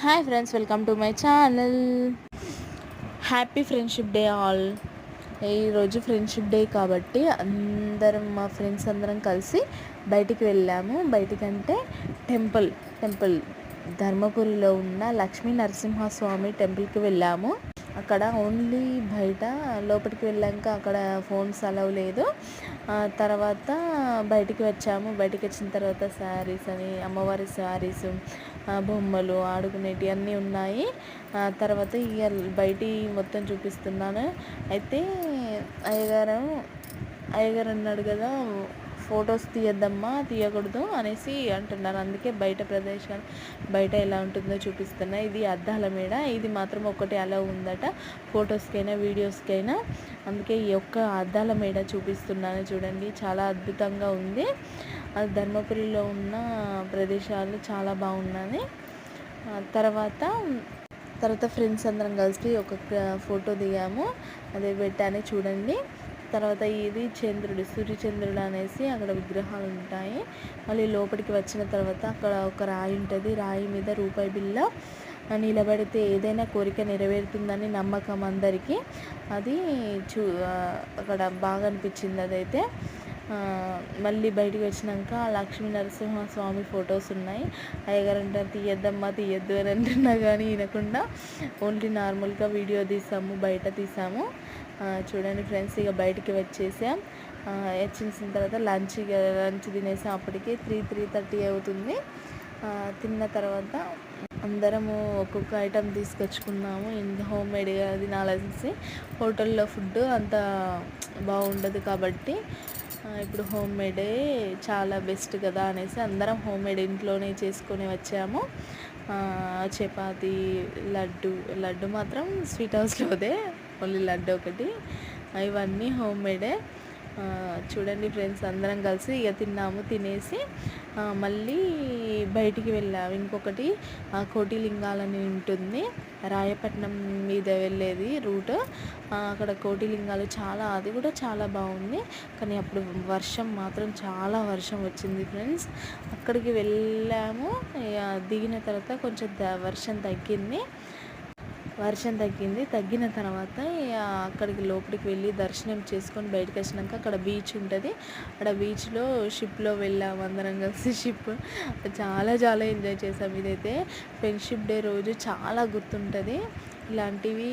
Hi friends, welcome to my channel. Happy friendship day all. ఈరోజు friendship day కాబట్టి అందరం మా ఫ్రెండ్స్ అందరం కలిసి బయటికి వెళ్ళాము. బయటికంటే టెంపుల్ ధర్మపురిలో ఉన్న లక్ష్మీ నరసింహస్వామి టెంపుల్కి వెళ్ళాము. అక్కడ ఓన్లీ బయట, లోపలికి వెళ్ళాక అక్కడ ఫోన్స్ అలవ్ లేదు. తర్వాత బయటికి వచ్చాము. బయటికి వచ్చిన తర్వాత శారీస్ అని, అమ్మవారి శారీస్, బొమ్మలు, ఆడుకునేటివి అన్నీ ఉన్నాయి. తర్వాత ఇక బయటి మొత్తం చూపిస్తున్నాను. అయితే అయ్యగారు అన్నాడు కదా, ఫొటోస్ తీయద్దమ్మా, తీయకూడదు అనేసి అంటున్నారు. అందుకే బయట ప్రదేశాలు బయట ఎలా ఉంటుందో చూపిస్తున్నా. ఇది అద్దాల మేడ. ఇది మాత్రం ఒకటి అలా ఉందట, ఫొటోస్కైనా వీడియోస్కైనా. అందుకే ఈ యొక్క అద్దాల మేడ చూపిస్తున్నాను. చూడండి, చాలా అద్భుతంగా ఉంది. అది ధర్మపురిలో ఉన్న ప్రదేశాలు చాలా బాగున్నాయి. తర్వాత ఫ్రెండ్స్ అందరం కలిసి ఒక ఫోటో దిగాము. అదే పెట్టాను చూడండి. తర్వాత ఇది సూర్యచంద్రుడు అనేసి అక్కడ విగ్రహాలు ఉంటాయి. మళ్ళీ లోపలికి వచ్చిన తర్వాత అక్కడ ఒక రాయి ఉంటుంది. రాయి మీద రూపాయి బిళ్ళ నిలబడితే ఏదైనా కోరిక నెరవేరుతుందని నమ్మకం అందరికీ. అది అక్కడ బాగా అనిపించింది అదైతే. మళ్ళీ బయటికి వచ్చినాక లక్ష్మీ నరసింహస్వామి ఫొటోస్ ఉన్నాయి. అయ్యగారు అంటారు తీయద్దమ్మా, తీయద్దు అని అంటున్నా కానీ వినకుండా ఓన్లీ నార్మల్గా వీడియో తీసాము, బయట తీసాము. చూడండి ఫ్రెండ్స్, ఇక బయటికి వచ్చేసాం. వచ్చిన తర్వాత లంచ్ తినేసాం. అప్పటికి 3:30 అవుతుంది. తిన్న తర్వాత అందరము ఒక్కొక్క ఐటెం తీసుకొచ్చుకున్నాము. హోమ్ మేడ్గా తినాలనేసి. హోటల్లో ఫుడ్ అంత బాగుండదు కాబట్టి ఇప్పుడు హోమ్ మేడే చాలా బెస్ట్ కదా అనేసి అందరం హోమ్ మేడ్ ఇంట్లోనే చేసుకొని వచ్చాము. చపాతి, లడ్డు మాత్రం స్వీట్ హౌస్లోదే, ఓన్లీ లడ్డు ఒకటి. ఇవన్నీ హోమ్ మేడే. చూడండి ఫ్రెండ్స్, అందరం కలిసి ఇక తిన్నాము. తినేసి మళ్ళీ బయటికి వెళ్ళాము. ఇంకొకటి కోటిలింగాలని ఉంటుంది, రాయపట్నం మీద వెళ్ళేది రూట్. అక్కడ కోటిలింగాలు అది కూడా చాలా బాగుంది. కానీ అప్పుడు చాలా వర్షం వచ్చింది ఫ్రెండ్స్. అక్కడికి వెళ్ళాము. దిగిన తర్వాత కొంచెం వర్షం తగ్గిన తర్వాత అక్కడికి లోపలికి వెళ్ళి దర్శనం చేసుకొని బయటకు వచ్చినాక అక్కడ బీచ్ ఉంటుంది. అక్కడ బీచ్లో షిప్లో వెళ్ళాము అందరం కలిసి. చాలా చాలా ఎంజాయ్ చేసాం. ఇదైతే ఫ్రెండ్షిప్ డే రోజు చాలా గుర్తుంటుంది. ఇలాంటివి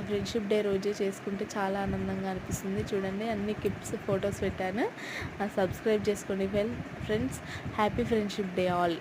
ఫ్రెండ్షిప్ డే రోజే చేసుకుంటే చాలా ఆనందంగా అనిపిస్తుంది. చూడండి, అన్ని క్లిప్స్, ఫొటోస్ పెట్టాను. సబ్స్క్రైబ్ చేసుకోండి friends. Happy friendship day all.